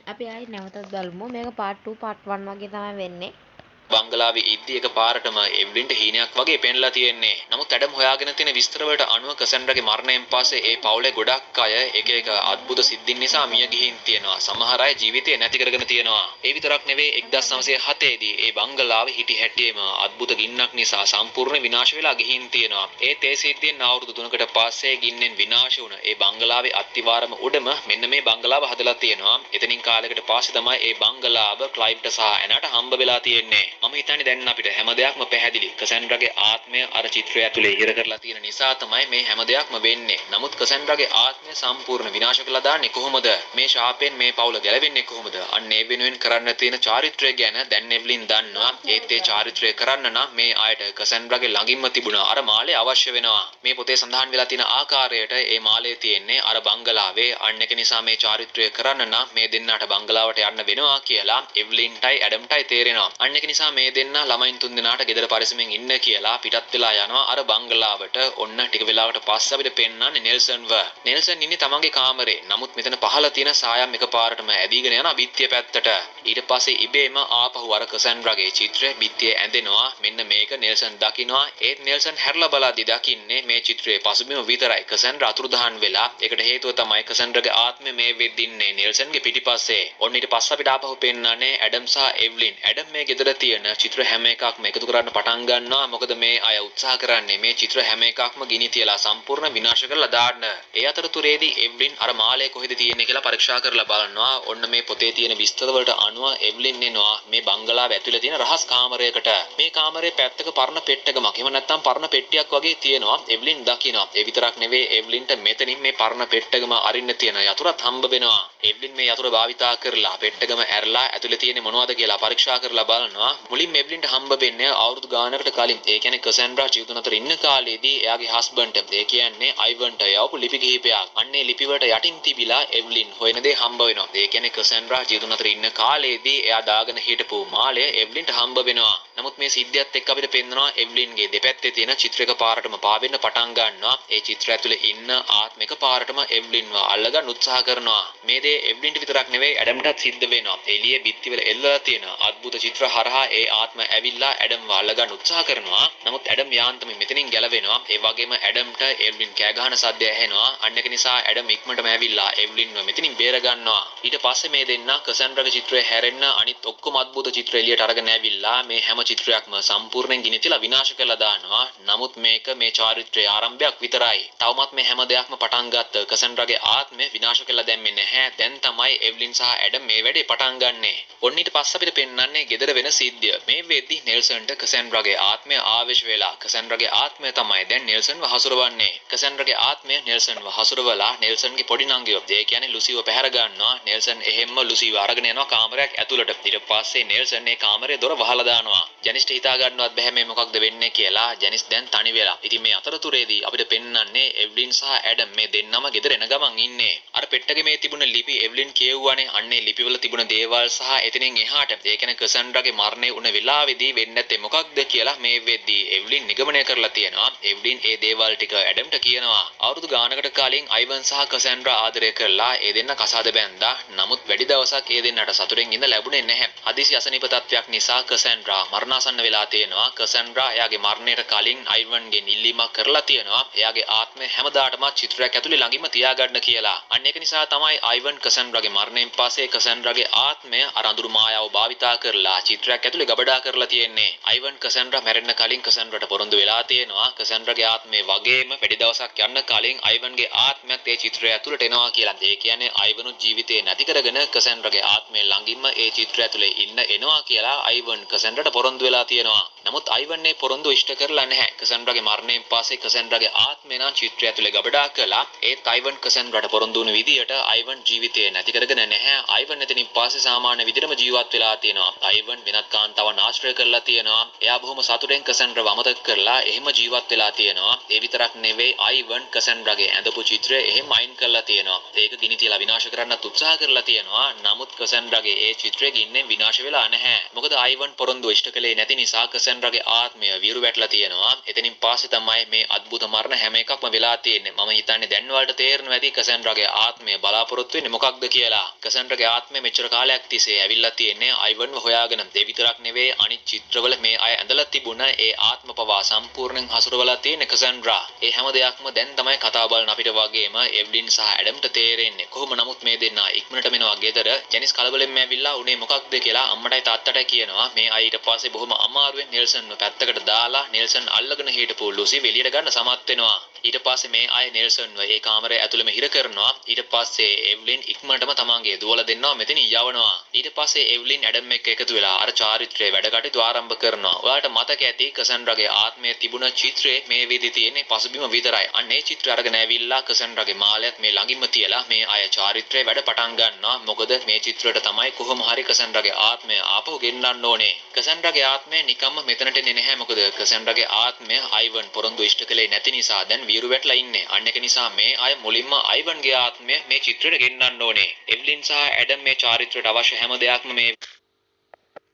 අපි ආයි නැවතත් බලමු. මේක part 2 part 1 වගේ තමයි වෙන්නේ. බංගලාවේ ඉද්දි එක පාරටම එව්ලින්ට හීනයක් වගේ පෙන්ලා තියෙන්නේ. නමුත් ඇඩම් හොයාගෙන තියෙන විස්තර වලට අනුව කසන්ඩ්‍රාගේ මරණයෙන් පස්සේ ඒ පවුලේ ගොඩක් අය එක එක අద్భుත සිද්ධීන් නිසා මිය ගිහින් තියෙනවා. සමහර අය ජීවිතේ නැති කරගෙන තියෙනවා. ඒ විතරක් නෙවෙයි 1907 දී ඒ බංගලාවේ හිටි හැටියේම අద్భుත ගින්නක් නිසා සම්පූර්ණ විනාශ වෙලා ගිහින් තියෙනවා. ඒ සිද්ධියෙන් අවුරුදු 3කට පස්සේ ගින්නෙන් විනාශ වුණ ඒ බංගලාවේ අත්තිවාරම උඩම මෙන්න මේ බංගලාව හදලා තියෙනවා. එතනින් කාලයකට පස්සේ තමයි ඒ බංගලාව ක්ලයිව්ට සහ ඇනට හම්බ වෙලා තියෙන්නේ. මම හිතන්නේ දැන් අපිට හැම දෙයක්ම පැහැදිලි. කසන්ඩ්‍රාගේ ආත්මය අර චිත්‍රය ඇතුලේ ඉර කරලා තියෙන නිසා තමයි මේ හැම දෙයක්ම වෙන්නේ. නමුත් කසන්ඩ්‍රාගේ ආත්මය සම්පූර්ණ විනාශ කළා දාන්නේ කොහොමද? මේ ශාපයෙන් මේ පවුල ගැලවෙන්නේ කොහොමද? අන්න ඒ වෙනුවෙන් කරන්න තියෙන චාරිත්‍රය ගැන දැන් එව්ලින් දන්නවා. ඒත් ඒ චාරිත්‍රය කරන්න නම් මේ ආයත කසන්ඩ්‍රාගේ ළඟින්ම තිබුණා අර මාලය අවශ්‍ය වෙනවා. මේ පොතේ සඳහන් වෙලා තියෙන ආකාරයට ඒ මාලය තියෙන්නේ අර බංගලාවේ. අන්න ඒක නිසා මේ චාරිත්‍රය කරන්න නම් මේ දෙන්නාට බංගලාවට යන්න වෙනවා කියලා එව්ලින්ටයි ඇඩම්ටයි තේරෙනවා. අන්න ඒක නිසා මේ දෙන්න ළමයින් තුන් දෙනාට ගෙදර පරිස්සමෙන් ඉන්න කියලා පිටත් වෙලා යනවා අර බංගලාවට. ඔන්න ටික වෙලාවකට පස්සේ අපිට පෙන්වන්නේ නෙල්සන්ව. නෙල්සන් ඉන්නේ තමන්ගේ කාමරේ. නමුත් මෙතන පහළ තියෙන සායම් එකපාරටම ඇදීගෙන යන බිත්තිය පැත්තට. ඊට පස්සේ ඉබේම ආපහු අර කසන්ඩ්‍රාගේ චිත්‍රය බිත්තියේ ඇඳෙනවා. මෙන්න මේක නෙල්සන් දකිනවා. ඒත් නෙල්සන් හැරලා බලද්දි දකින්නේ මේ චිත්‍රයේ පසුබිම විතරයි. කසන්ඩ්‍රා අතුරුදහන් වෙලා. ඒකට හේතුව තමයි කසන්ඩ්‍රාගේ ආත්මය මේ වෙද්දින්නේ නෙල්සන්ගේ පිටිපස්සේ. ඔන්න ඊට පස්සේ අපිට ආපහු පෙන්වන්නේ ඇඩම් සහ එව්ලින්. ඇඩම් මේ ගෙදර තියෙන චිත්‍ර හැම එකක්ම එකතු කරන්න පටන් ගන්නවා. මොකද මේ අය උත්සාහ කරන්නේ මේ චිත්‍ර හැම එකක්ම ගිනි තියලා සම්පූර්ණ විනාශ කරලා දාන්න. ඒ අතරතුරේදී එව්ලින් අර මාලය කොහෙද තියෙන්නේ කියලා පරීක්ෂා කරලා බලනවා. ඔන්න මේ පොතේ තියෙන විස්තර වලට අනුව එව්ලින් එනවා මේ බංගලාව ඇතුලේ තියෙන රහස් කාමරයකට. මේ කාමරේ පැත්තක පරණ පෙට්ටකමක්. එහෙම නැත්නම් පරණ පෙට්ටියක් වගේ තියෙනවා. එව්ලින් දකිනවා. ඒ විතරක් නෙවෙයි එව්ලින්ට මෙතනින් මේ පරණ පෙට්ටකම අරින්න තියෙන යතුරත් හම්බ වෙනවා. එව්ලින් මේ යතුර භාවිතා කරලා පෙට්ටකම ඇරලා ඇතුලේ තියෙන්නේ මොනවද කියලා පරීක්ෂා කරලා බලනවා. මුලින්ම එව්ලින්ට හම්බ වෙන්නේ අවුරුදු ගානකට කලින්. ඒ කියන්නේ කසන්ඩ්‍රා ජීවිතුන් අතර ඉන්න කාලේදී එයාගේ හස්බන්ඩ් ඒ කියන්නේ අයිවන්ට යවපු ලිපි කිහිපයක්. අන්නේ ලිපි වලට යටින් තිබිලා එව්ලින් හොයන දේ හම්බ වෙනවා. ඒ කියන්නේ කසන්ඩ්‍රා ජීවිතුන් අතර ඉන්න කාලේදී එයා දාගෙන හිටපු මාලය එව්ලින්ට හම්බ වෙනවා. නමුත් මේ සිද්ධියත් එක්ක අපිට පෙන්නනවා එව්ලින්ගේ දෙපැත්තේ තියෙන චිත්‍රයක පාරටම පාවෙන්න පටන් ගන්නවා. ඒ චිත්‍රය ඇතුලේ ඉන්න ආත්මික පාරටම එව්ලින්ව අල්ලගන්න උත්සාහ කරනවා. මේ දේ එව්ලින්ට විතරක් නෙවෙයි ඇඩම්ටත් සිද්ධ වෙනවා. එළියේ බිත්තිවල එල්ලලා තියෙන අద్భుත චිත්‍ර හරහා ඒ ආත්ම ඇවිල්ලා ඇඩම්ව අල්ලගන්න උත්සාහ කරනවා. නමුත් ඇඩම් යාන්තම මෙතනින් ගැලවෙනවා. ඒ වගේම ඇඩම්ට එව්ලින් කෑ ගහන සද්දය ඇහෙනවා. අන්න ඒක නිසා ඇඩම් ඉක්මනටම ඇවිල්ලා එව්ලින්ව මෙතනින් බේර ගන්නවා. ඊට පස්සේ මේ දෙන්නා කසන්ඩ්‍රාගේ චිත්‍රය හැරෙන්න අනිත් ඔක්කොම අద్భుත චිත්‍ර එළියට අරගෙන ඇවිල්ලා මේ හැම චිත්‍රයක්ම සම්පූර්ණයෙන් ගිනි තියලා විනාශ කරලා දානවා. නමුත් මේක මේ චාරිත්‍රයේ ආරම්භයක් විතරයි. තවමත් මේ හැම දෙයක්ම පටන් ගත්ත කසන්ඩ්‍රාගේ ආත්මය විනාශ කරලා දැම්මේ නැහැ. දැන් තමයි එව්ලින් සහ ඇඩම් මේ වැඩේ පටන් ගන්නෙ. ඔන්න ඊට පස්සේ අපිට පෙන්වන්නේ ගෙදර වෙන සිද්ධිය. මේ වෙද්දි නෙල්සන්ට කසන්ඩ්‍රාගේ ආත්මය ආවේශ වෙලා. කසන්ඩ්‍රාගේ ආත්මය තමයි දැන් නෙල්සන්ව හසුරවන්නේ. කසන්ඩ්‍රාගේ ආත්මය නෙල්සන්ව හසුරවලා නෙල්සන්ගේ පොඩි නංගිව, ඒ කියන්නේ ලුසිව පැහැර ගන්නවා. නෙල්සන් එහෙම්ම ලුසිව අරගෙන යනවා කාමරයක් ඇතුළට. ඊට පස්සේ නෙල්සන් මේ කාමරේ දොර වහලා දානවා. ජැනිස්ට හිතා ගන්නවත් බැහැ මේ මොකක්ද වෙන්නේ කියලා. ජැනිස් දැන් තනි වෙලා. ඉතින් මේ අතරතුරේදී අපිට පෙන්වන්නේ එව්ලින් සහ ඇඩම් මේ දෙන්නම ගෙදර එන ගමන් ඉන්නේ. අර පෙට්ටගේ මේ තිබුණ ලිපි එව්ලින් කියවුවානේ. අන්නේ ලිපිවල තිබුණ දේවල් සහ එතනින් එහාට ඒ කියන්නේ කසන්ඩ්‍රාගේ මරණය වුණ වෙලාවේදී වෙන්නේ නැත්තේ මොකක්ද කියලා මේ වෙද්දී එව්ලින් නිගමනය කරලා තියෙනවා. එව්ලින් ඒ දේවල් ටික ඇඩම්ට කියනවා. අවුරුදු ගානකට කලින් අයිවන් සහ කසන්ඩ්‍රා ආදරය කරලා ඒ දෙන්න කසාද බැන්දා. නමුත් වැඩි දවසක් ඒ දෙන්නට සතුටින් ඉඳ ලැබුණේ නැහැ. හදිසි අසනීප තත්ත්වයක් නිසා කසන්ඩ්‍රා මරණාසන්න වෙලා තියෙනවා. කසන්ඩ්‍රා එයාගේ මරණයට කලින් අයිවන්ගෙන් ඉල්ලීමක් කරලා තියෙනවා. එයාගේ ආත්මය හැමදාටම චිත්‍රයක් ඇතුලේ ළඟින්ම තියාගන්න කියලා. අන්න ඒක නිසා තමයි අයිවන් කසන්ඩ්‍රාගේ මරණයෙන් පස්සේ කසන්ඩ්‍රාගේ ආත්මය අර අඳුරු මායාව භාවිතා කරලා චිත්‍රයක් ඇතුලේ ගබඩා කරලා තියෙන්නේ. අයිවන් කසන්ඩ්‍රා මැරෙන්න කලින් කසන්ඩ්‍රාට පොරොන්දු වෙලා තියෙනවා. කසන්ඩ්‍රාගේ ආත්මය වගේම වැඩි දවසක් යන්න කලින් අයිවන්ගේ ආත්මයත් ඒ චිත්‍රය ඇතුළට එනවා කියලා. ඒ කියන්නේ අයිවනුත් ජීවිතේ නැති කරගෙන කසන්ඩ්‍රාගේ ආත්මය ළඟින්ම ඒ චිත්‍රය ඇතුලේ ඉන්න එනවා කියලා අයිවන් කසන්ඩ්‍රාට පොරොන්දු වෙලා තියෙනවා. නමුත් අයිවන් මේ පොරොන්දු ඉෂ්ට කරලා නැහැ. කසන්ඩ්‍රාගේ මරණයෙන් පස්සේ කසන්ඩ්‍රාගේ ආත්මය නම් චිත්‍රය ඇතුලේ ගබඩා කළා. ඒත් අයිවන් කසන්ඩ්‍රාට පොරොන්දු වුණු විදියට අයිවන් ජීවිතේ නැති කරගෙන නැහැ. අයිවන් එතනින් පස්සේ සාමාන්‍ය විදිහටම ජීවත් වෙලා තියෙනවා. අයිවන් වෙනත් කාන්ත තමන් තවන් ආශ්‍රය කරලා තියෙනවා. එයා බොහොම සතුටෙන් කසන්ඩ්‍රව අමතක කරලා එහෙම ජීවත් වෙලා තියෙනවා. ඒ විතරක් නෙවෙයි අයිවන් කසන්ඩ්‍රගේ ඇඳපු චිත්‍රය එහෙම අයින් කරලා තියෙනවා. ඒක ගිනි තියලා විනාශ කරන්නත් උත්සාහ කරලා තියෙනවා. නමුත් කසන්ඩ්‍රගේ ඒ චිත්‍රය ගින්නෙන් විනාශ වෙලා නැහැ. මොකද අයිවන් පොරොන්දු ඉෂ්ට කළේ නැති නිසා කසන්ඩ්‍රගේ ආත්මය විරු වැටලා තියෙනවා. එතනින් පස්සේ තමයි මේ අద్భుත මරණ හැම එකක්ම වෙලා තියෙන්නේ. මම හිතන්නේ දැන් වලට තේරෙනවා ඇති කසන්ඩ්‍රගේ ආත්මය බලාපොරොත්තු වෙන්නේ මොකක්ද කියලා. කසන්ඩ්‍රගේ ආත්මය මෙච්චර කාලයක් තිස්සේ ඇවිල්ලා තියෙන්නේ අයිවන්ව හොයාගෙන. ඒ විතරක් නෙවෙයි අනිත් චිත්‍රවල මේ අය ඇඳලා තිබුණ ඒ ආත්ම පවා සම්පූර්ණයෙන් හසුරවලා තියෙන කසන්ඩ්‍රා. ඒ හැම දෙයක්ම දැන් තමයි කතා බලන අපිට වගේම එව්ලින් සහ ඇඩම්ට තේරෙන්නේ. කොහොම නමුත් මේ දෙන්නා ඉක්මනට මෙනවා ගෙදර. ජැනිස් කලබලෙන්ම ඇවිල්ලා උනේ මොකක්ද කියලා අම්මටයි තාත්තටයි කියනවා. මේ අය ඊට පස්සේ බොහොම අමාරුවෙන් නෙල්සන්ව පැත්තකට දාලා නෙල්සන් අල්ලගෙන හිටපු ලුසි එළියට ගන්න සමත් වෙනවා. ඊට පස්සේ මේ අය නෙල්සන්ව ඒ කාමරේ ඇතුළෙම හිර කරනවා. ඊට පස්සේ එව්ලින් ඉක්මනටම තමන්ගේ දුවලා දෙන්නවා මෙතන යවනවා. ඊට පස්සේ එව්ලින් ඇඩම් එක්ක එකතු වෙලා අර චාරිත්‍රයේ වැඩ කටයුතු ආරම්භ කරනවා. ඔයාලට මතක ඇති කසන්ඩ්‍රගේ ආත්මය තිබුණ චිත්‍රයේ මේ විදිහේ තියෙන්නේ පසුබිම විතරයි. අන්න ඒ චිත්‍රය අරගෙන ඇවිල්ලා කසන්ඩ්‍රගේ මාලයත් මේ ළඟින්ම තියලා මේ අය චාරිත්‍රයේ වැඩ පටන් ගන්නවා. මොකද මේ චිත්‍රයට තමයි කොහොම හරි කසන්ඩ්‍රගේ ආත්මය ආපහු ගෙන්නන්න ඕනේ. කසන්ඩ්‍රගේ ආත්මය නිකම්ම මෙතනට එන්නේ නැහැ. මොකද කසන්ඩ්‍රගේ ආත්මය අයිවන් පොරොන්දු ඉෂ්ට කළේ නැති නිසා දැන් විරු වැටලා ඉන්නේ. අන්න ඒක නිසා මේ අය මුලින්ම අයිවන්ගේ ආත්මය මේ චිත්‍රයට ගෙන්නන්න ඕනේ. එව්ලින් සහ ඇඩම් මේ චාරිත්‍රයට අවශ්‍ය හැම දෙයක්ම මේ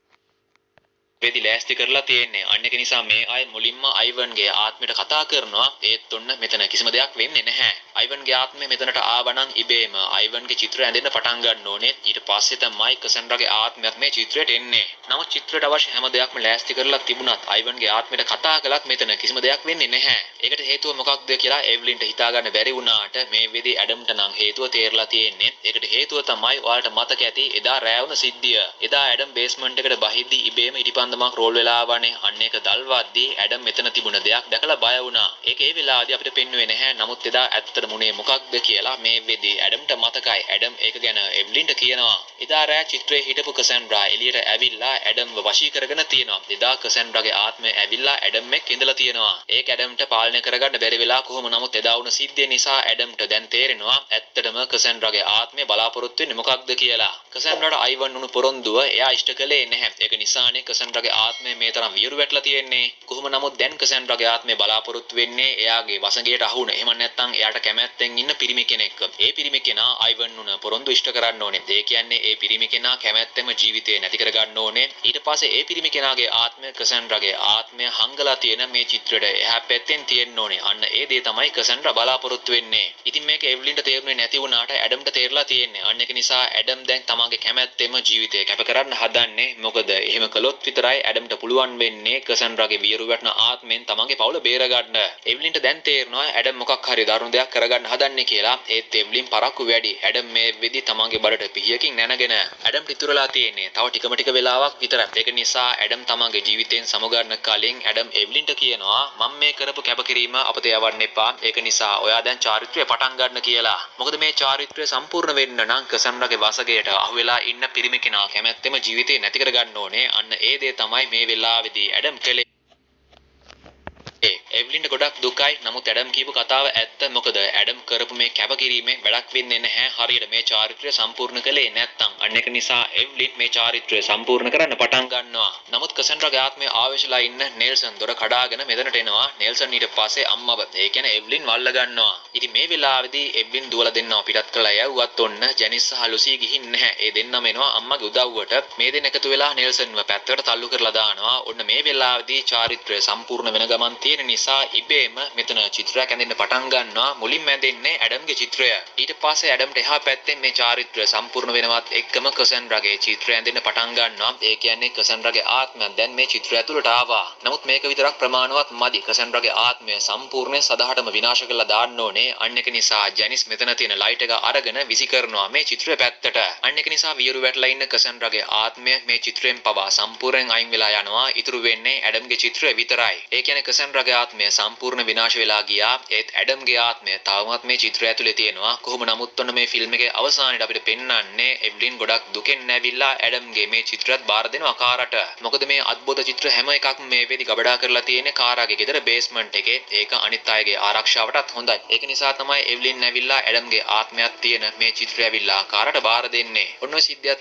වෙදි ලෑස්ති කරලා තියෙන්නේ. අන්න ඒක නිසා මේ අය මුලින්ම අයිවන්ගේ ආත්මයට කතා කරනවා. ඒත් ඔන්න මෙතන කිසිම දෙයක් වෙන්නේ නැහැ. අයිවන්ගේ ආත්මය මෙතනට ආවනම් ඉබේම අයිවන්ගේ චිත්‍රය ඇඳෙන්න පටන් ගන්න ඕනේ. ඊට පස්සේ තමයි කසන්ඩ්‍රගේ ආත්මයත් මේ චිත්‍රයට එන්නේ. නමුත් චිත්‍රයට අවශ්‍ය හැම දෙයක්ම ලෑස්ති කරලා තිබුණත් අයිවන්ගේ ආත්මයට කතා කළත් මෙතන කිසිම දෙයක් වෙන්නේ නැහැ. ඒකට හේතුව මොකක්ද කියලා එව්ලින්ට හිතා ගන්න බැරි වුණාට මේ වෙදි ඇඩම්ට නම් හේතුව තේරලා තියෙන්නේ. ඒකට හේතුව තමයි ඔයාලට මතක ඇති එදා රෑ වුණ සිද්ධිය. එදා ඇඩම් බේස්මන්ට් එකට බහිද්දි ඉබේම ඉටිපන්දමක් රෝල් වෙලා ආවනේ. අන්න ඒක දල්වද්දී ඇඩම් මෙතන තිබුණ දෙයක් දැකලා බය වුණා. ඒක ඒ වෙලාවදී අපිට පෙන්වුවේ නැහැ. නමුත් එදා ඇත්තටම උනේ මොකක්ද කියලා මේ වෙදි ඇඩම්ට මතකයි. ඇඩම් ඒක ගැන එව්ලින්ට කියනවා. එදා රෑ චිත්‍රයේ හිටපු කසන්ඩ්‍රා එළියට ඇවිල්ලා ඇඩම්ව වශී කරගෙන තියෙනවා. එදා කසන්ඩ්‍රාගේ ආත්මය ඇවිල්ලා ඇඩම් එක්ක ඉඳලා තියෙනවා. ඒක ඇඩම්ට පාලනය කරගන්න බැරි වෙලා කොහොම නමුත් එදා වුණ සිද්ධිය නිසා ඇඩම්ට දැන් තේරෙනවා ඇත්තටම කසන්ඩ්‍රාගේ ආත්මය බලාපොරොත්තු වෙන්නේ මොකක්ද කියලා. කසන්ඩ්‍රාට අයිවන් උණු පොරොන්දුව එයා ඉෂ්ට කළේ නැහැ. ඒක නිසානේ කසන්ඩ්‍රාගේ ආත්මය මේ තරම් වියරු වැටලා තියෙන්නේ. කොහොම නමුත් දැන් කසන්ඩ්‍රාගේ ආත්මය බලාපොරොත්තු වෙන්නේ එයාගේ වසඟයට අහු වුණ. එහෙම නැත්නම් එයාට කැමැත්තෙන් ඉන්න පිරිමි කෙනෙක්. ඒ පිරිමි කෙනා අයිවන් උණ පොරොන්දු ඉෂ්ට කරන්න ඕනේ. ඒ කියන්නේ ඒ පිරිමි කෙනා කැමැත්තෙම ජීවිතේ නැති කරගන්න ඕනේ. ඊට පස්සේ ඒ පිරිමි කෙනාගේ ආත්මය කසන්ඩ්‍රාගේ ආත්මය හංගලා තියෙන මේ චිත්‍රයට එහා පැත්තෙන් තියෙන්න ඕනේ. අන්න ඒ දේ තමයි කසන්ඩ්‍රා බලාපොරොත්තු වෙන්නේ. ඉතින් මේක එව්ලින්ට තේරුනේ නැති වුණාට ඇඩම්ට තේරලා තියෙන්නේ. අන්න ඒක නිසා ඇඩම් දැන් තමන්ගේ කැමැත්තෙම ජීවිතය කැප කරන්න හදන්නේ. මොකද එහෙම කළොත් විතරයි ඇඩම්ට පුළුවන් වෙන්නේ කසන්ඩ්‍රාගේ වියරු වැටෙන ආත්මෙන් තමන්ගේ පවුල බේරගන්න. එව්ලින්ට දැන් තේරෙනවා ඇඩම් මොකක් හරි දරුණු දෙයක් කරගන්න හදන්නේ කියලා. ඒත් එව්ලින් පරක්කු වැඩි. ඇඩම් මේ වෙදි තමන්ගේ බඩට පිහියකින් නැනගෙන ඇඩම්ට ඉතුරුලා තියෙන්නේ තව ටික වෙලාවක් විතරයි. ඒක නිසා ඇඩම් තමන්ගේ ජීවිතයෙන් සමුගන්න කලින් ඇඩම් එව්ලින්ට කියනවා මම මේ කරපු කැපකිරීම අපත යවන්න එපා. ඒක නිසා ඔයා දැන් චාරිත්‍රය පටන් ගන්න කියලා. මොකද මේ චාරිත්‍රය සම්පූර්ණ වෙන්න නම් කසන්ඩ්‍රාගේ වසඟයට අහු වෙලා ඉන්න පිරිමි කෙනා කැමැත්තෙම ජීවිතේ නැති කර ගන්න ඕනේ. අන්න ඒ දේ තමයි මේ වෙලාවේදී ඇඩම් කළේ. එව්ලින්ට ගොඩක් දුකයි. නමුත් ඇඩම් කියපු කතාව ඇත්ත. මොකද ඇඩම් කරපු මේ කැපකිරීමෙන් වැඩක් වෙන්නේ නැහැ. හරියට මේ චාරිත්‍රය සම්පූර්ණ කළේ නැත්තම්. අන්න ඒක නිසා එව්ලින් මේ චාරිත්‍රය සම්පූර්ණ කරන්න පටන් ගන්නවා. නමුත් කසන්ඩ්‍රාගේ ආත්මය ආවේශලා ඉන්න නෙල්සන් දොර කඩාගෙන මෙතනට එනවා. නෙල්සන් ඊට පස්සේ අම්මව ඒ කියන්නේ එව්ලින් වල්ල ගන්නවා. ඉතින් මේ වෙලාවේදී එව්ලින් දුවලා දෙන්නවා පිටත් කළා යවුවත් ඔන්න ජැනිස් සහ ලුසි ගිහින් නැහැ. ඒ දෙන්නම එනවා අම්මගේ උදව්වට. මේ දෙන්න එකතු වෙලා නෙල්සන්ව පැත්තකට තල්ලු කරලා දානවා. ඔන්න මේ වෙලාවේදී චාරිත්‍රය සම්පූර්ණ වෙන ගමන් තියෙන නිසා ඉබේම මෙතන චිත්‍රයක් ඇඳෙන්න පටන් ගන්නවා. මුලින්ම ඇඳෙන්නේ ඇඩම්ගේ චිත්‍රය. ඊට පස්සේ ඇඩම්ට එහා පැත්තෙන් මේ චාරිත්‍රය සම්පූර්ණ වෙනවත් එක්කම කසන්ඩ්‍රාගේ චිත්‍රය ඇඳෙන්න පටන් ගන්නවා. ඒ කියන්නේ කසන්ඩ්‍රාගේ ආත්මය දැන් මේ චිත්‍රය ඇතුළට ආවා. නමුත් මේක විතරක් ප්‍රමාණවත් මදි. කසන්ඩ්‍රාගේ ආත්මය සම්පූර්ණයෙන් සදාහටම විනාශ කරලා දාන්න ඕනේ. අන්න ඒක නිසා ජැනිස් මෙතන තියෙන ලයිට් එක අරගෙන විසි කරනවා මේ චිත්‍රය පැත්තට. අන්න ඒක නිසා වියරු වැටලා ඉන්න කසන්ඩ්‍රාගේ ආත්මය මේ චිත්‍රයෙන් පවා සම්පූර්ණයෙන් අයින් වෙලා යනවා. ඉතුරු වෙන්නේ ඇඩම්ගේ චිත්‍රය විතරයි. ඒ කියන්නේ කසන්ඩ්‍රාගේ ආත්මය සම්පූර්ණ විනාශ වෙලා ගියා. ඒත් ඇඩම්ගේ ආත්මය තවමත් මේ චිත්‍රය ඇතුලේ තියෙනවා. කොහොම නමුත් ඔන්න මේ ෆිල්ම් එකේ අවසානයේ අපිට පෙන්වන්නේ එව්ලින් ගොඩක් දුකෙන් නැවිලා ඇඩම්ගේ මේ චිත්‍රයත් බාර දෙනවා කාරට. මොකද මේ අద్భుත චිත්‍ර හැම එකක්ම මේ වෙදි ගබඩා කරලා තියෙන්නේ කාරාගේ ගෙදර බේස්මන්ට් එකේ. ඒක අනිත් අයගේ ආරක්ෂාවටත් හොඳයි. ඒක නිසා තමයි එව්ලින් නැවිලා ඇඩම්ගේ ආත්මයක් තියෙන මේ චිත්‍රය ඇවිල්ලා කාරට බාර දෙන්නේ. ඔන්න ඔය සිද්ධියත්